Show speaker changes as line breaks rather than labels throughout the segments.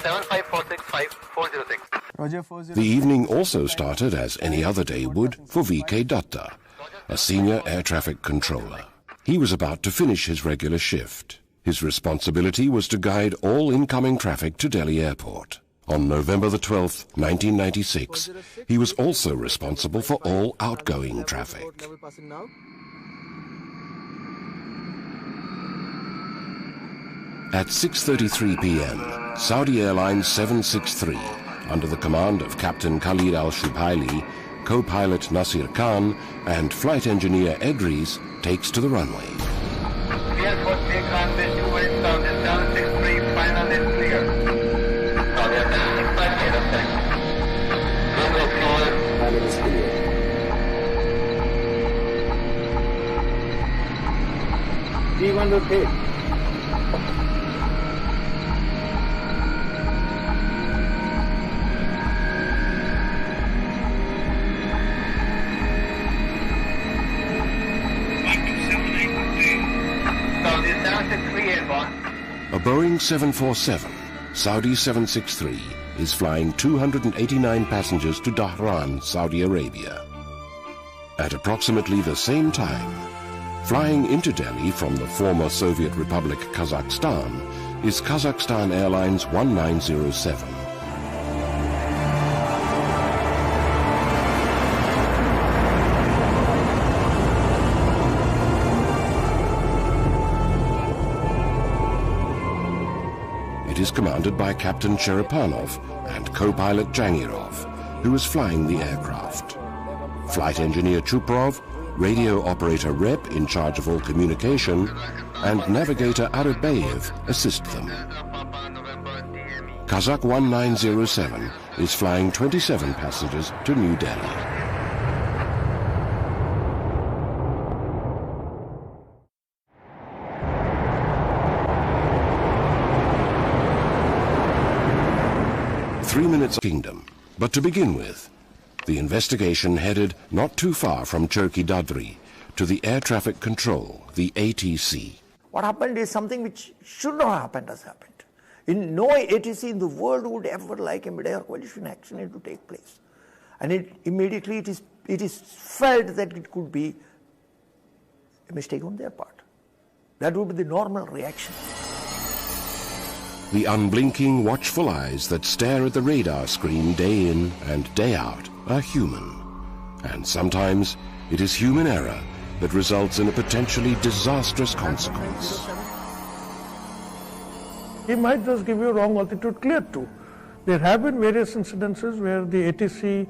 75465-406. The evening also started as any other day would for VK Datta, a senior air traffic controller. He was about to finish his regular shift. His responsibility was to guide all incoming traffic to Delhi Airport. On November the 12th, 1996, he was also responsible for all outgoing traffic. At 6:33 p.m., Saudi Airlines 763, under the command of Captain Khalid Al-Shubhaili, co-pilot Nasir Khan, and flight engineer Edris, takes to the runway.
Clear for take runway 28 Saudi 763, final is clear. Saudi 765, made of thanks. Runway clear, final is clear. D1 rotate.
A Boeing 747, Saudi 763, is flying 289 passengers to Dhahran, Saudi Arabia. At approximately the same time, flying into Delhi from the former Soviet Republic Kazakhstan is Kazakhstan Airlines 1907. It is commanded by Captain Cherepanov and co-pilot Jangirov, who is flying the aircraft. Flight engineer Chuprov, radio operator Rep in charge of all communication, and navigator Arabayev assist them. Kazakh 1907 is flying 27 passengers to New Delhi. Kingdom. But to begin with, the investigation headed not too far from Turkey Dadri to the Air Traffic Control, the ATC.
What happened is something which should not have happened has happened. No ATC in the world would ever like a mid-air collision accident to take place. And immediately it is felt that it could be a mistake on their part. That would be the normal reaction.
The unblinking, watchful eyes that stare at the radar screen day in and day out are human. And sometimes it is human error that results in a potentially disastrous consequence.
He might just give you wrong altitude clear too. There have been various incidences where the ATC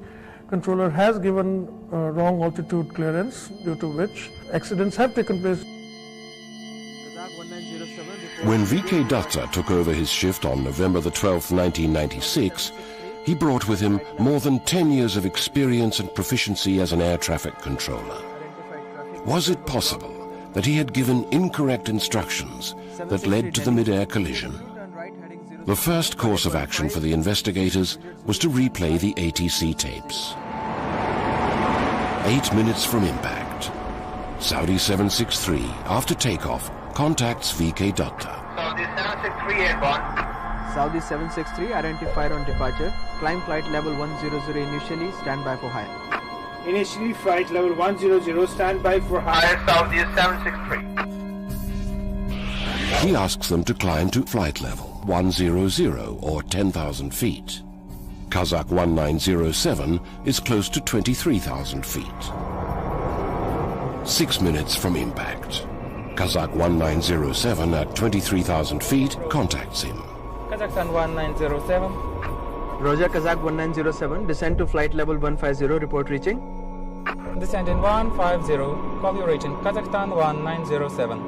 controller has given wrong altitude clearance, due to which accidents have taken place.
When VK Datta took over his shift on November the 12th, 1996, he brought with him more than 10 years of experience and proficiency as an air traffic controller. Was it possible that he had given incorrect instructions that led to the mid-air collision? The first course of action for the investigators was to replay the ATC tapes. 8 minutes from impact, Saudi 763, after takeoff, contacts VK Datta.
Saudi 763 airborne.
Saudi 763 identified on departure. Climb flight level 100 initially. Stand by for higher.
Initially flight level 100. Stand by for higher.
Saudi 763.
He asks them to climb to flight level 100 or 10,000 feet. Kazakh 1907 is close to 23,000 feet. 6 minutes from impact, Kazakh 1907 at 23,000 feet contacts him.
Kazakhstan 1907.
Roger, Kazakh 1907, descend to flight level 150, report reaching.
Descent in 150, copy reaching Kazakhstan 1907.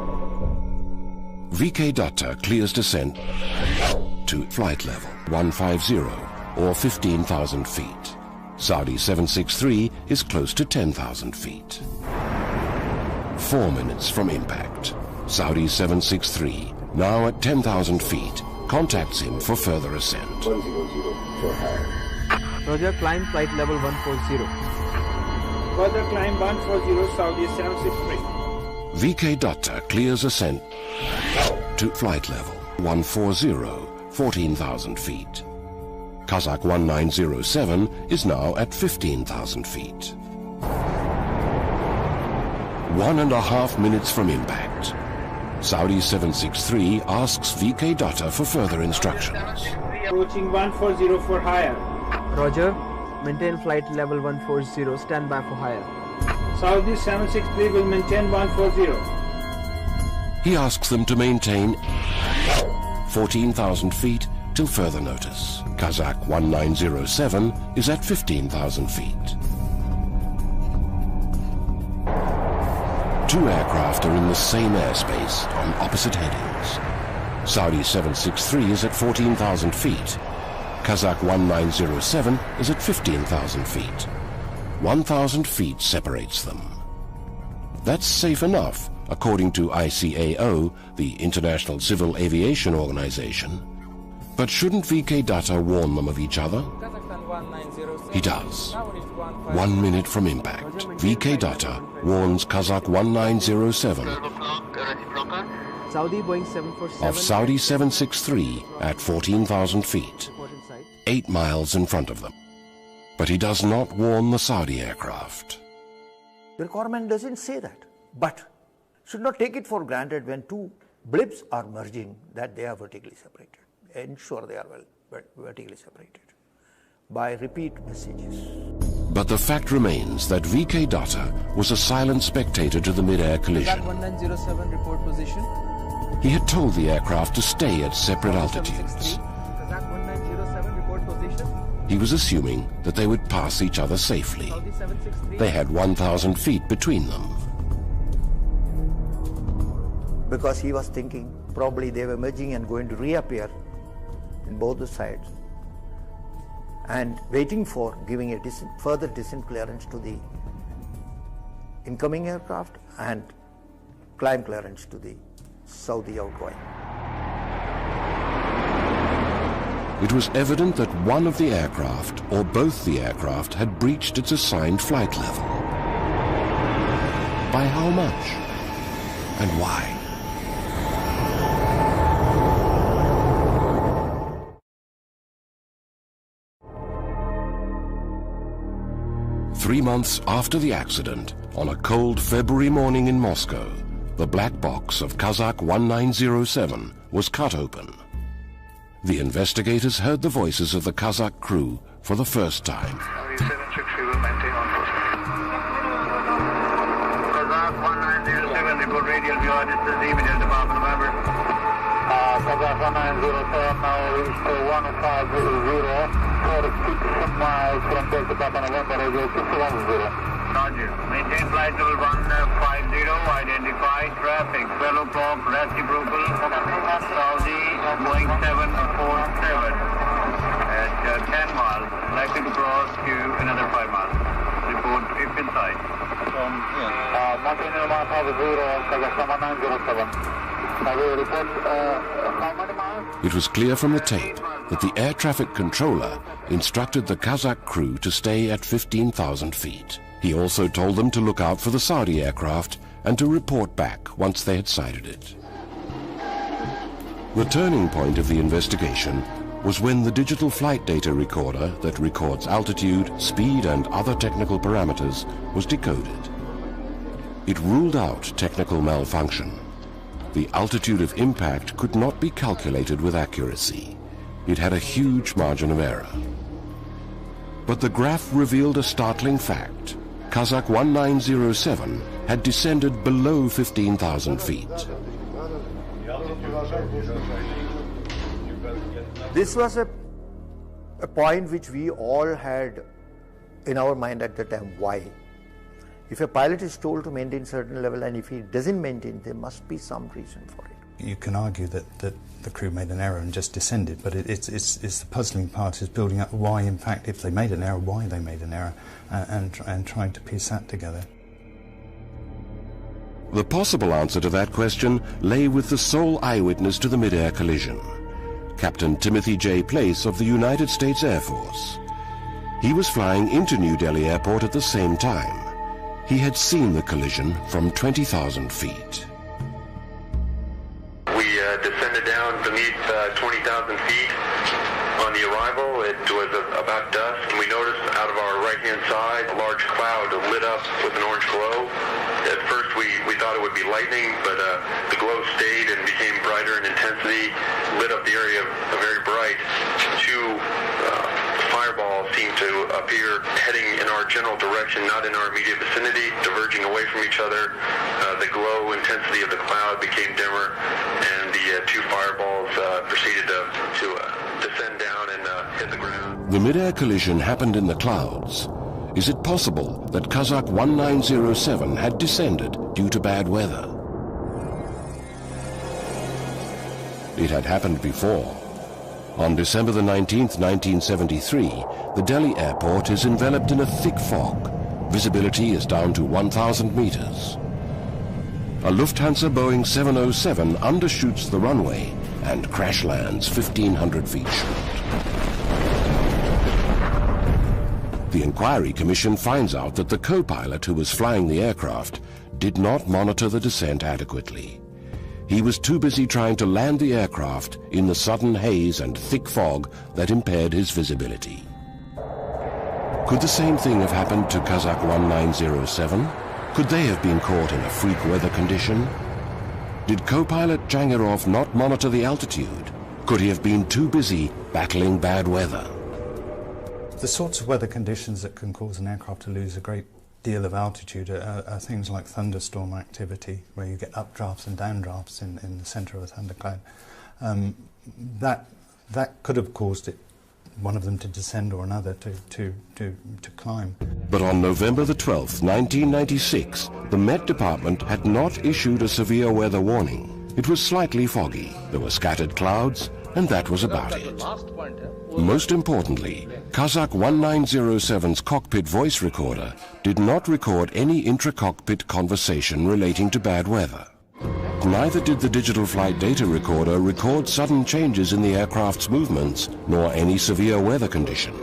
VK Datta clears descent to flight level 150 or 15,000 feet. Saudi 763 is close to 10,000 feet. 4 minutes from impact, Saudi 763, now at 10,000 feet, contacts him for further ascent.
100 for higher.
Roger, climb flight level 140.
Further climb 140, Saudi 763.
VK Datta clears ascent to flight level 140 14,000 feet. Kazakh 1907 is now at 15,000 feet. 1.5 minutes from impact, Saudi 763 asks VK Dutta for further instructions.
Approaching 140 for higher.
Roger. Maintain flight level 140. Stand by for higher.
Saudi 763 will maintain 140.
He asks them to maintain 14,000 feet till further notice. Kazakh 1907 is at 15,000 feet. Two aircraft are in the same airspace on opposite headings. Saudi 763 is at 14,000 feet. Kazakh 1907 is at 15,000 feet. 1,000 feet separates them. That's safe enough, according to ICAO, the International Civil Aviation Organization. But shouldn't VK Dutta warn them of each other? He does. 1 minute from impact, VK Dutta warns Kazakh 1907
Saudi Boeing 747
of Saudi 763 at 14,000 feet, 8 miles in front of them. But he does not warn the Saudi aircraft.
The requirement doesn't say that, but should not take it for granted when two blips are merging that they are vertically separated. Ensure they are vertically separated by repeat messages.
But the fact remains that VK Dutta was a silent spectator to the mid-air collision.
1907 report position.
He had told the aircraft to stay at separate altitudes.
Kazakh 1907 report position.
He was assuming that they would pass each other safely.
Saudi 763.
They had 1,000 feet between them.
Because he was thinking probably they were merging and going to reappear in both the sides, and waiting for giving a further descent clearance to the incoming aircraft and climb clearance to the Saudi outgoing.
It was evident that one of the aircraft, or both the aircraft, had breached its assigned flight level. By how much? And why? Three months after the accident, on a cold February morning in Moscow, the black box of Kazakh 1907 was cut open. The investigators heard the voices of the Kazakh crew for the first time.
Saudi 763 will maintain on course. Kazakh 1907, report radial view, this is the immediate department member. Kazakh 1907 now reached 1500, 46 miles from Delta Papa November, radio 610. Roger. Maintain flight level 150, identify traffic, 12 o'clock, reciprocal, Saudi, Boeing 747 at 10 miles, likely to cross to another 5 miles. Report if inside. Maintain 150, Kazakh 1907.
It was clear from the tape that the air traffic controller instructed the Kazakh crew to stay at 15,000 feet. He also told them to look out for the Saudi aircraft and to report back once they had sighted it. The turning point of the investigation was when the digital flight data recorder that records altitude, speed and other technical parameters was decoded. It ruled out technical malfunction. The altitude of impact could not be calculated with accuracy. It had a huge margin of error. But the graph revealed a startling fact. Kazakh 1907 had descended below 15,000 feet.
This was a point which we all had in our mind at the time. Why? If a pilot is told to maintain certain level and if he doesn't maintain, there must be some reason for it.
You can argue that the crew made an error and just descended, but it's the puzzling part is building up why, in fact, if they made an error, why they made an error, and trying to piece that together.
The possible answer to that question lay with the sole eyewitness to the mid-air collision, Captain Timothy J. Place of the United States Air Force. He was flying into New Delhi Airport at the same time. He had seen the collision from 20,000 feet.
We descended
descended down beneath 20,000 feet. On the arrival, it was about dusk, and we noticed out of our right-hand side a large cloud lit up with an orange glow. At first, we thought it would be lightning, but the glow stayed and became brighter in intensity, lit up the area very bright. Two fireballs seemed to appear heading in our general direction, not in our immediate vicinity, diverging away from each other. The glow intensity of the cloud became dimmer, and the two fireballs proceeded to descend down and hit the ground.
The mid-air collision happened in the clouds. Is it possible that Kazakh 1907 had descended due to bad weather? It had happened before. On December the 19th, 1973, the Delhi airport is enveloped in a thick fog. Visibility is down to 1,000 meters. A Lufthansa Boeing 707 undershoots the runway and crash lands 1,500 feet short. The Inquiry Commission finds out that the co-pilot who was flying the aircraft did not monitor the descent adequately. He was too busy trying to land the aircraft in the sudden haze and thick fog that impaired his visibility. Could the same thing have happened to Kazakh 1907? Could they have been caught in a freak weather condition? Did co-pilot Jangarov not monitor the altitude? Could he have been too busy battling bad weather?
The sorts of weather conditions that can cause an aircraft to lose a great deal of altitude are things like thunderstorm activity, where you get updrafts and downdrafts in the center of a thundercloud. That could have caused one of them to descend or another to climb.
But on November the 12th, 1996, the Met Department had not issued a severe weather warning. It was slightly foggy, there were scattered clouds, and that was about it. Most importantly, Kazakh 1907's cockpit voice recorder did not record any intra-cockpit conversation relating to bad weather. Neither did the digital flight data recorder record sudden changes in the aircraft's movements, nor any severe weather condition.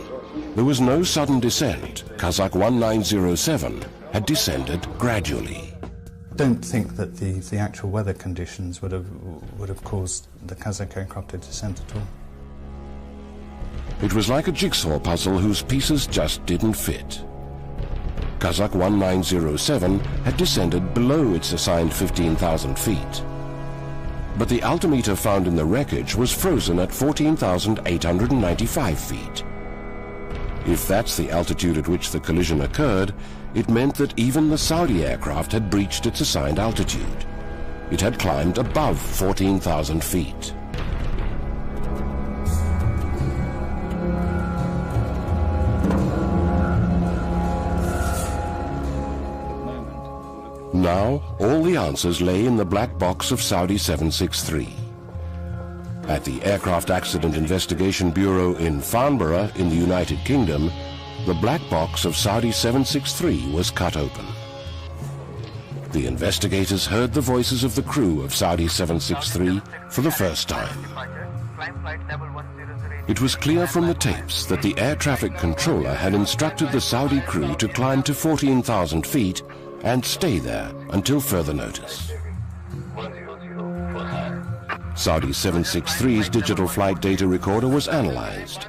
There was no sudden descent. Kazakh 1907 had descended gradually.
I don't think that the actual weather conditions would have caused the Kazakh aircraft to descend at all.
It was like a jigsaw puzzle whose pieces just didn't fit. Kazakh 1907 had descended below its assigned 15,000 feet. But the altimeter found in the wreckage was frozen at 14,895 feet. If that's the altitude at which the collision occurred, it meant that even the Saudi aircraft had breached its assigned altitude. It had climbed above 14,000 feet. Now, all the answers lay in the black box of Saudi 763. At the Aircraft Accident Investigation Bureau in Farnborough in the United Kingdom, the black box of Saudi 763 was cut open. The investigators heard the voices of the crew of Saudi 763 for the first time. It was clear from the tapes that the air traffic controller had instructed the Saudi crew to climb to 14,000 feet and stay there until further notice. Saudi 763's digital flight data recorder was analyzed.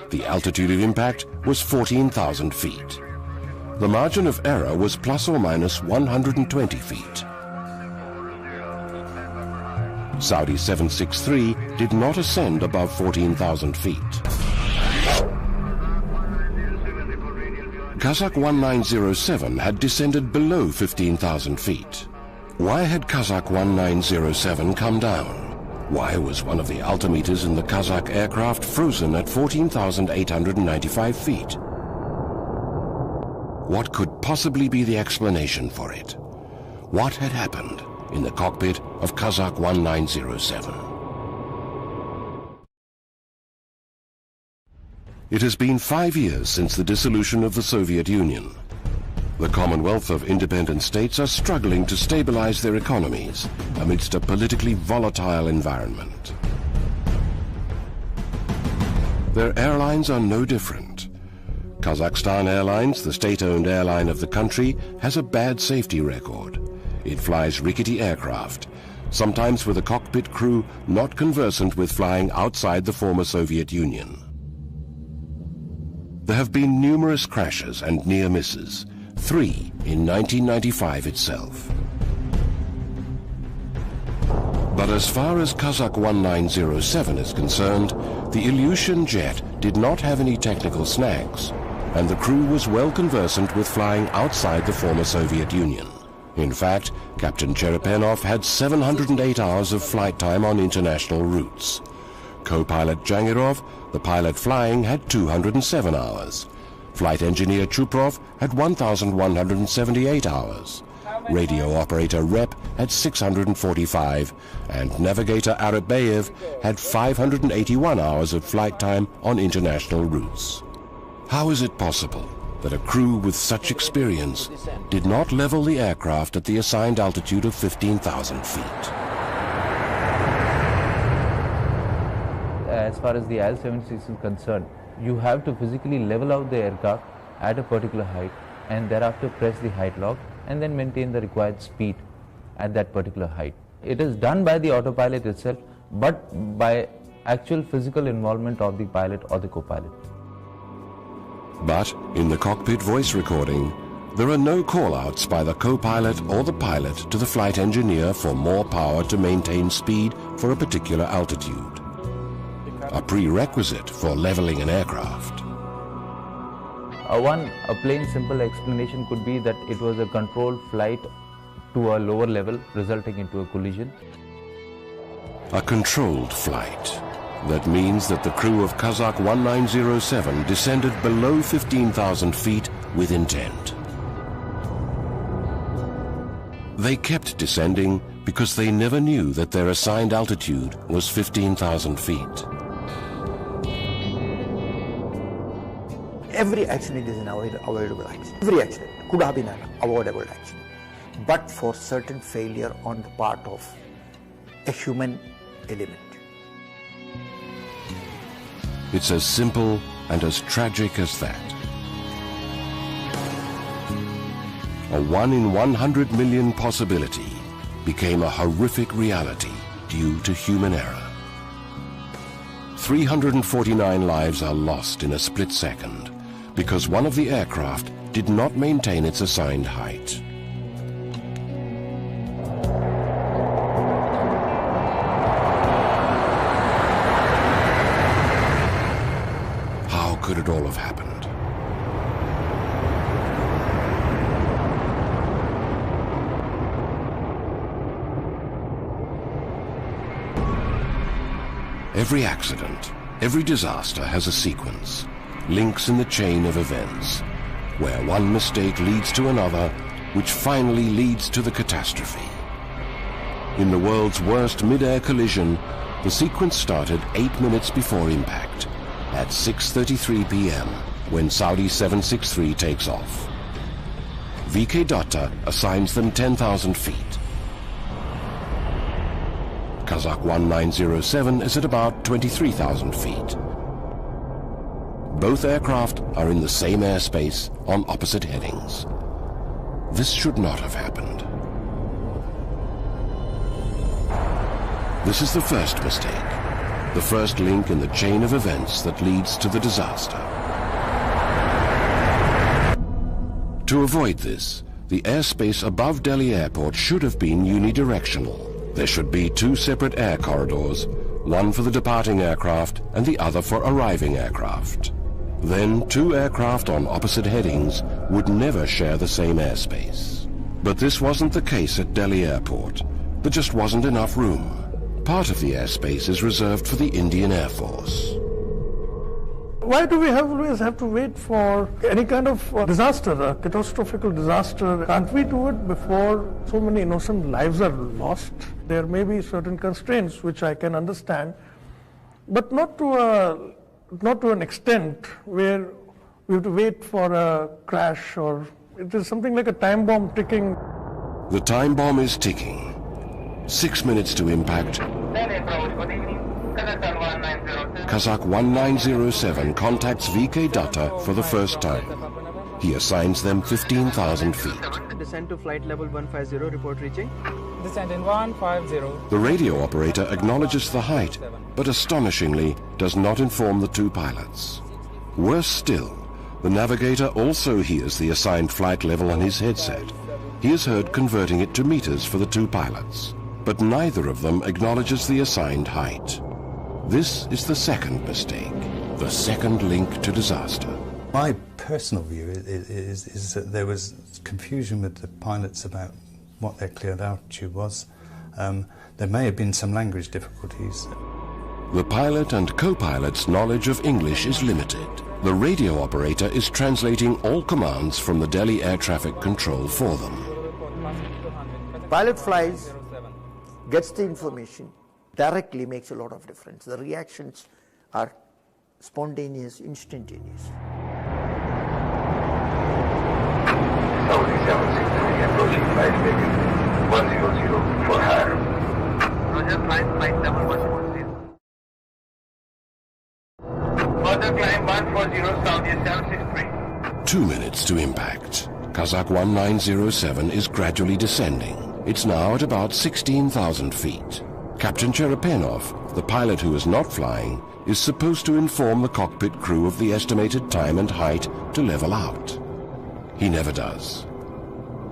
The altitude of impact was 14,000 feet. The margin of error was plus or minus 120 feet. Saudi 763 did not ascend above 14,000 feet. Kazakh 1907 had descended below 15,000 feet. Why had Kazakh 1907 come down? Why was one of the altimeters in the Kazakh aircraft frozen at 14,895 feet? What could possibly be the explanation for it? What had happened in the cockpit of Kazakh 1907? It has been 5 years since the dissolution of the Soviet Union. The Commonwealth of Independent States are struggling to stabilize their economies amidst a politically volatile environment. Their airlines are no different. Kazakhstan Airlines, the state-owned airline of the country, has a bad safety record. It flies rickety aircraft, sometimes with a cockpit crew not conversant with flying outside the former Soviet Union. There have been numerous crashes and near misses, 3 in 1995 itself. But as far as Kazakh 1907 is concerned, the Ilyushin jet did not have any technical snags, and the crew was well conversant with flying outside the former Soviet Union. In fact, Captain Cherepenov had 708 hours of flight time on international routes. Co-pilot Jangirov, the pilot flying, had 207 hours. Flight engineer Chuprov had 1,178 hours. Radio operator Rep had 645, and navigator Arabayev had 581 hours of flight time on international routes. How is it possible that a crew with such experience did not level the aircraft at the assigned altitude of 15,000 feet?
As far as the IL-76 is concerned, you have to physically level out the aircraft at a particular height and thereafter press the height lock and then maintain the required speed at that particular height. It is done by the autopilot itself, but by actual physical involvement of the pilot or the co-pilot.
But in the cockpit voice recording, there are no call-outs by the co-pilot or the pilot to the flight engineer for more power to maintain speed for a particular altitude, a prerequisite for leveling an aircraft.
A plain simple explanation could be that it was a controlled flight to a lower level, resulting into a collision.
A controlled flight. That means that the crew of Kazakh 1907 descended below 15,000 feet with intent. They kept descending because they never knew that their assigned altitude was 15,000 feet.
Every accident is an avoidable accident. Every accident could have been an avoidable accident, but for certain failure on the part of a human element.
It's as simple and as tragic as that. A 1 in 100 million possibility became a horrific reality due to human error. 349 lives are lost in a split second because one of the aircraft did not maintain its assigned height. How could it all have happened? Every accident, every disaster has a sequence, links in the chain of events, where one mistake leads to another, which finally leads to the catastrophe. In the world's worst mid-air collision, the sequence started 8 minutes before impact, at 6:33 p.m., when Saudi 763 takes off. VK Datta assigns them 10,000 feet. Kazakh 1907 is at about 23,000 feet. Both aircraft are in the same airspace on opposite headings. This should not have happened. This is the first mistake, the first link in the chain of events that leads to the disaster. To avoid this, the airspace above Delhi Airport should have been unidirectional. There should be 2 separate air corridors, one for the departing aircraft and the other for arriving aircraft. Then 2 aircraft on opposite headings would never share the same airspace. But this wasn't the case at Delhi Airport. There just wasn't enough room. Part of the airspace is reserved for the Indian Air Force.
Why do we always have to wait for any kind of disaster, a catastrophic disaster? Can't we do it before so many innocent lives are lost? There may be certain constraints which I can understand, but not to an extent where we have to wait for a crash, or it is something like a time bomb ticking.
The time bomb is ticking. 6 minutes to impact. Kazakh 1907 contacts VK Datta for the first time. He assigns them 15,000 feet.
Descend to flight level 150, report reaching.
Descent in 150.
The radio operator acknowledges the height, but astonishingly does not inform the two pilots. Worse still, the navigator also hears the assigned flight level on his headset. He is heard converting it to meters for the two pilots, but neither of them acknowledges the assigned height. This is the second mistake, the second link to disaster.
My personal view is that there was confusion with the pilots about what their cleared altitude was. There may have been some language difficulties.
The pilot and co-pilot's knowledge of English is limited. The radio operator is translating all commands from the Delhi Air Traffic Control for them.
Pilot flies, gets the information, directly makes a lot of difference. The reactions are spontaneous, instantaneous.
Saudi 763 approaching flight level 100 for higher. Roger, flight level 140. Further climb 140, Saudi 763.
2 minutes to impact. Kazakh 1907 is gradually descending. It's now at about 16,000 feet. Captain Cherepenov, the pilot who is not flying, is supposed to inform the cockpit crew of the estimated time and height to level out. He never does.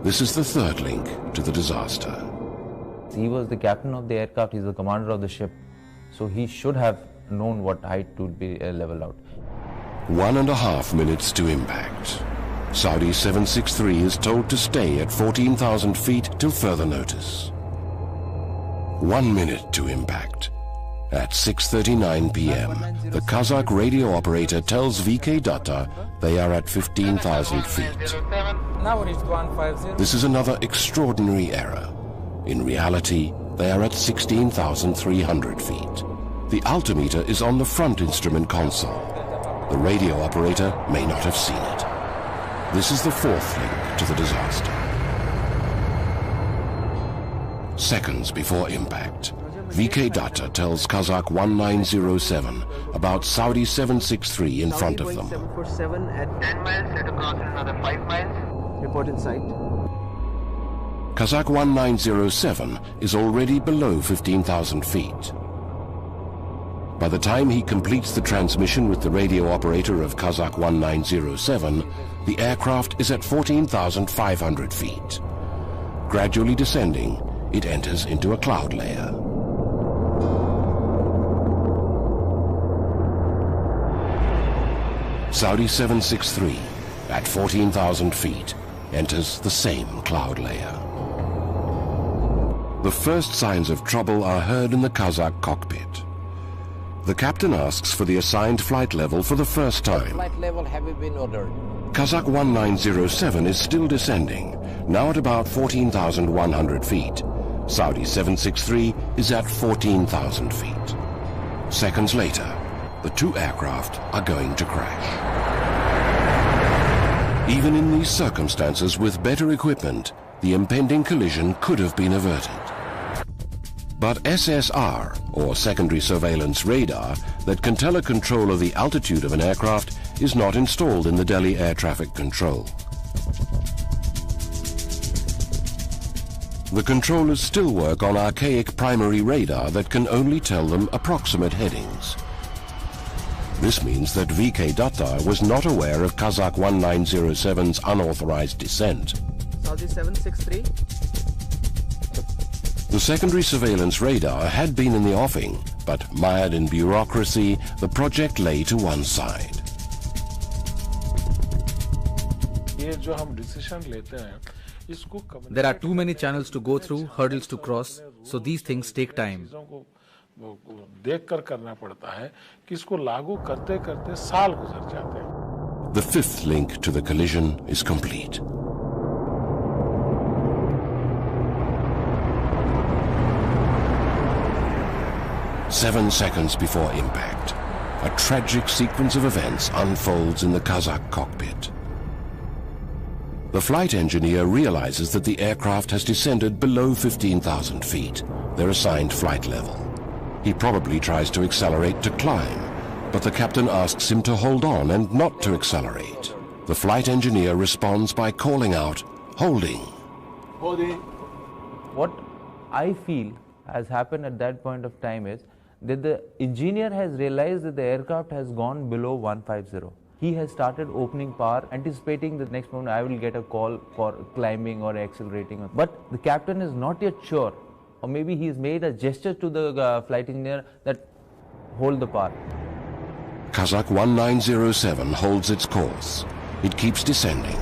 This is the third link to the disaster.
He was the captain of the aircraft, he's the commander of the ship, so he should have known what height to be level out.
1.5 minutes to impact. Saudi 763 is told to stay at 14,000 feet till further notice. 1 minute to impact. At 6:39 p.m., the Kazakh radio operator tells VK Datta they are at 15,000 feet.
Now reached 150.
This is another extraordinary error. In reality, they are at 16,300 feet. The altimeter is on the front instrument console. The radio operator may not have seen it. This is the fourth link to the disaster. Seconds before impact, VK Datta tells Kazakh 1907 about Saudi 763 in front of them.
747 at
10 miles, set across another 5 miles.
report in sight.
Kazakh 1907 is already below 15,000 feet. By the time he completes the transmission with the radio operator of Kazakh 1907, the aircraft is at 14,500 feet. Gradually descending, it enters into a cloud layer. Saudi 763, at 14,000 feet, enters the same cloud layer. The first signs of trouble are heard in the Kazakh cockpit. The captain asks for the assigned flight level for the first time.
Flight level have been ordered.
Kazakh 1907 is still descending, now at about 14,100 feet. Saudi 763 is at 14,000 feet. Seconds later, the two aircraft are going to crash. Even in these circumstances, with better equipment, the impending collision could have been averted. But SSR, or secondary surveillance radar, that can tell a control of the altitude of an aircraft is not installed in the Delhi Air Traffic Control. The controllers still work on archaic primary radar that can only tell them approximate headings. This means that VK Datta was not aware of Kazakh 1907's unauthorized descent.
Saudi 763.
The secondary surveillance radar had been in the offing, but mired in bureaucracy, the project lay to one side.
There are too many channels to go through, hurdles to cross, so these things take time.
The fifth link to the collision is complete. Seven seconds before impact, a tragic sequence of events unfolds in the Kazakh cockpit. The flight engineer realizes that the aircraft has descended below 15,000 feet, their assigned flight level. He probably tries to accelerate to climb, but the captain asks him to hold on and not to accelerate. The flight engineer responds by calling out, "Holding."
What I feel has happened at that point of time is that the engineer has realized that the aircraft has gone below 150. He has started opening power, anticipating the next moment I will get a call for climbing or accelerating. But the captain is not yet sure, or maybe he's made a gesture to the flight engineer that hold the power.
Kazakh 1907 holds its course. It keeps descending.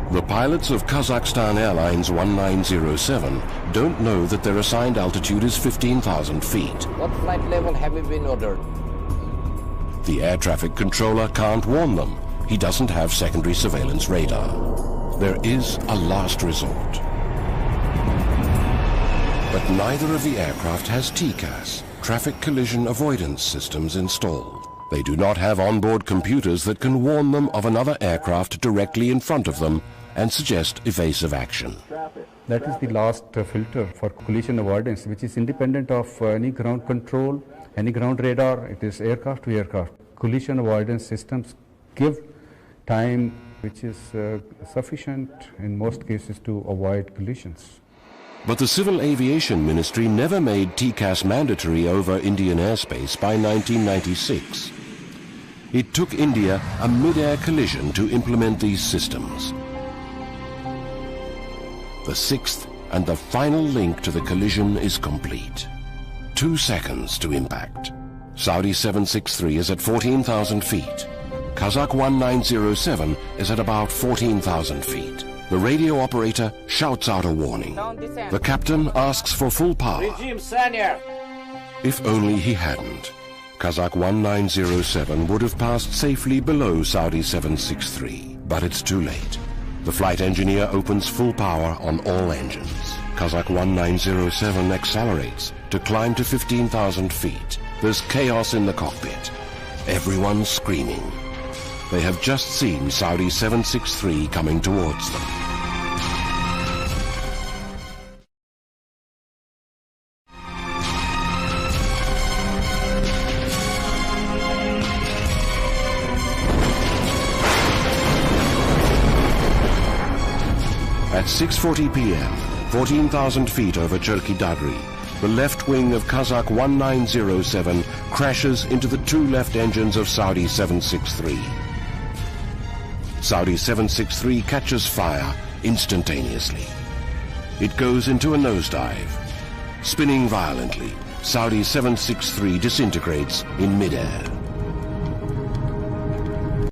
The pilots of Kazakhstan Airlines 1907 don't know that their assigned altitude is 15,000 feet.
What flight level have you been ordered?
The air traffic controller can't warn them. He doesn't have secondary surveillance radar. There is a last resort. But neither of the aircraft has TCAS, traffic collision avoidance systems, installed. They do not have onboard computers that can warn them of another aircraft directly in front of them and suggest evasive action.
That is the last filter for collision avoidance, which is independent of any ground control, any ground radar. It is aircraft to aircraft. Collision avoidance systems give time which is sufficient in most cases to avoid collisions.
But the Civil Aviation Ministry never made TCAS mandatory over Indian airspace by 1996. It took India a mid-air collision to implement these systems. The sixth and the final link to the collision is complete. 2 seconds to impact. Saudi 763 is at 14,000 feet. Kazakh 1907 is at about 14,000 feet. The radio operator shouts out a warning. The captain asks for full power. If only he hadn't. Kazakh 1907 would have passed safely below Saudi 763, but it's too late. The flight engineer opens full power on all engines. Kazakh 1907 accelerates to climb to 15,000 feet. There's chaos in the cockpit. Everyone's screaming. They have just seen Saudi 763 coming towards them. At 6:40 p.m., 14,000 feet over Cherki Dadri, the left wing of Kazakh 1907 crashes into the 2 left engines of Saudi 763. Saudi 763 catches fire instantaneously. It goes into a nosedive. Spinning violently, Saudi 763 disintegrates in midair.